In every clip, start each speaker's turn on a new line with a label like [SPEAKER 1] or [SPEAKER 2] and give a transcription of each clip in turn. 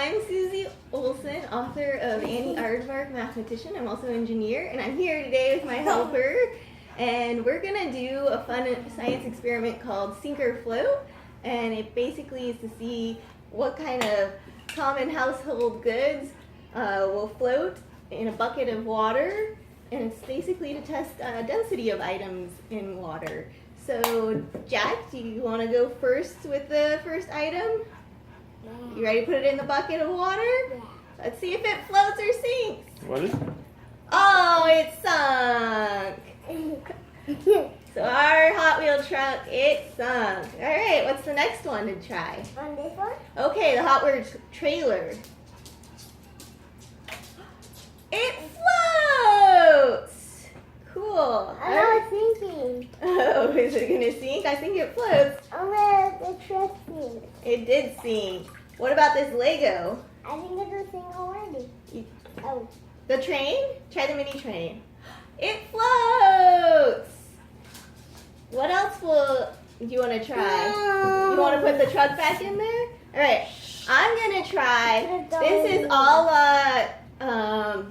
[SPEAKER 1] I'm Susie Olson, author of Annie Aardvark, mathematician. I'm also an engineer, and I'm here today with my helper. And we're gonna do a fun science experiment called Sink or Float. And it basically is to see what kind of common household goods will float in a bucket of water. And it's basically to test density of items in water. So, Jack, do you want to go first with the first item?
[SPEAKER 2] Yeah.
[SPEAKER 1] You ready to put it in the bucket of water?
[SPEAKER 2] Yeah.
[SPEAKER 1] Let's see if it floats or sinks.
[SPEAKER 3] What is it?
[SPEAKER 1] Oh, it sunk. So our Hot Wheel truck, it sunk. All right, what's the next one to try?
[SPEAKER 2] On this one?
[SPEAKER 1] Okay, the Hot Wheels trailer. It floats. Cool.
[SPEAKER 2] I'm not thinking.
[SPEAKER 1] Oh, is it gonna sink? I think it floats.
[SPEAKER 2] I'm gonna the truck sink.
[SPEAKER 1] It did sink. What about this Lego?
[SPEAKER 2] I think it's a sink already. Oh.
[SPEAKER 1] The train? Try the mini train. It floats. What else do you want to try? You want to put the truck back in there? All right. I'm gonna try. This is a la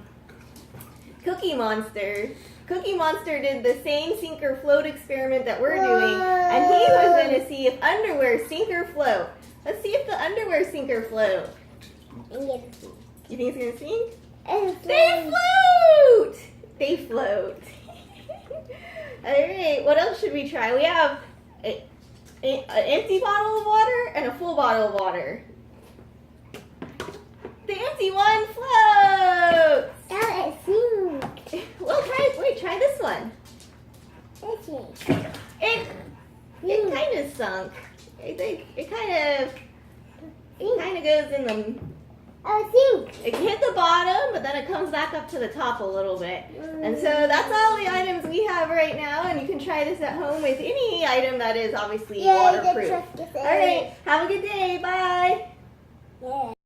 [SPEAKER 1] Cookie Monster. Cookie Monster did the same sink or float experiment that we're doing, and he was going to see if underwear sink or float. Let's see if the underwear sink or float. You think it's going to sink? They float! They float. All right, what else should we try? We have an empty bottle of water and a full bottle of water. The empty one floats.
[SPEAKER 2] Now it sinks.
[SPEAKER 1] Well, try this one.
[SPEAKER 2] This one.
[SPEAKER 1] It kind of sunk. I think it kind of goes in the.
[SPEAKER 2] Oh, sink.
[SPEAKER 1] It hit the bottom, but then it comes back up to the top a little bit. And so that's all the items we have right now, and you can try this at home with any item that is obviously
[SPEAKER 2] Yay, the
[SPEAKER 1] waterproof.
[SPEAKER 2] truck is
[SPEAKER 1] All right, have a good day. Bye.
[SPEAKER 2] Yeah.